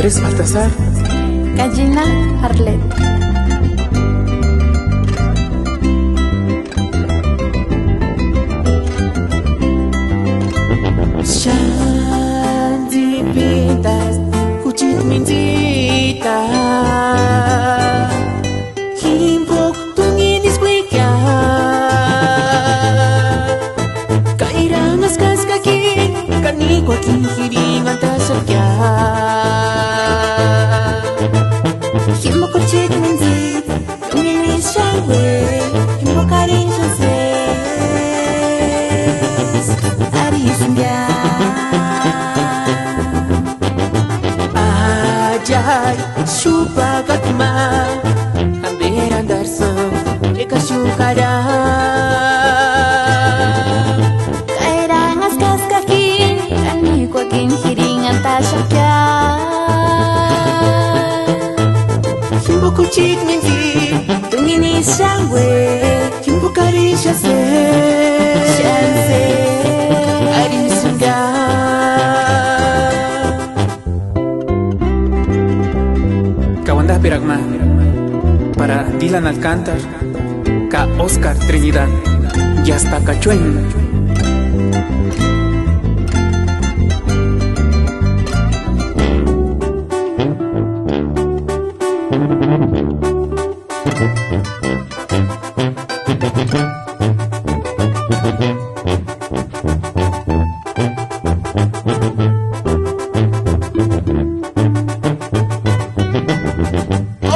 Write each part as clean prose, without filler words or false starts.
Andrés Baltasar. Gallina Harlet. Shanti pintas, kuchit mintita. Himpok tungin isplika. Kairangas kas kakin, kaniko akin hiringan tasakya. Himpok kuchit mintita, tungin isyawe, himpok karin joses. Ari sungya. Ajay, supagat ma Kamberan darsam, eka syukara. Kairangas kas kakin, kaniko akin hiringan tasakya. Himbo kuchit minti, tungin isyawe, himbo karin joses. Ari sungya. Kawanda Piragma, para Dylan Alcántar, Ka Oscar Trinidad, y hasta Cachuen.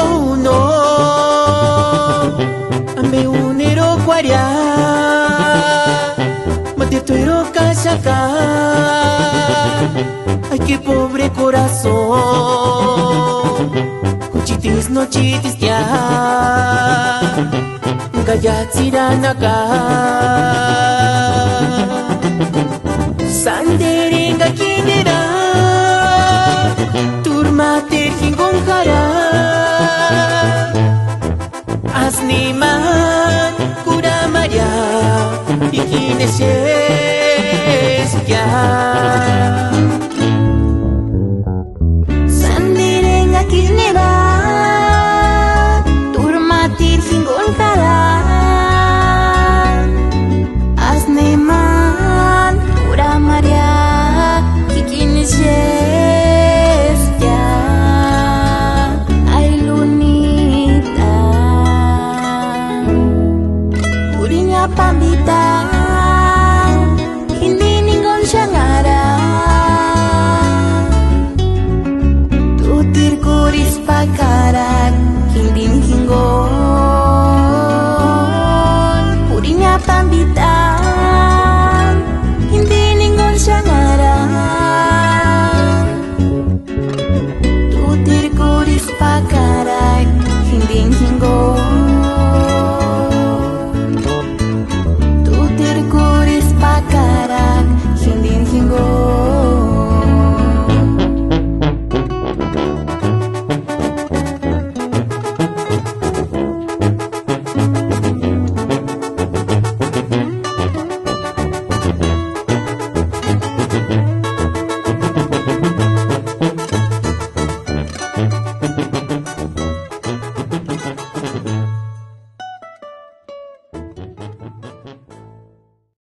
Oh no, ambe unero kwaria, matietero kashaka. Ay, qué pobre corazón, kuchitis no chitis ya, gayatsiranaka. Sanderinga kinera, turmate hingonjara. Asniman kuramaya, ikineshes ya.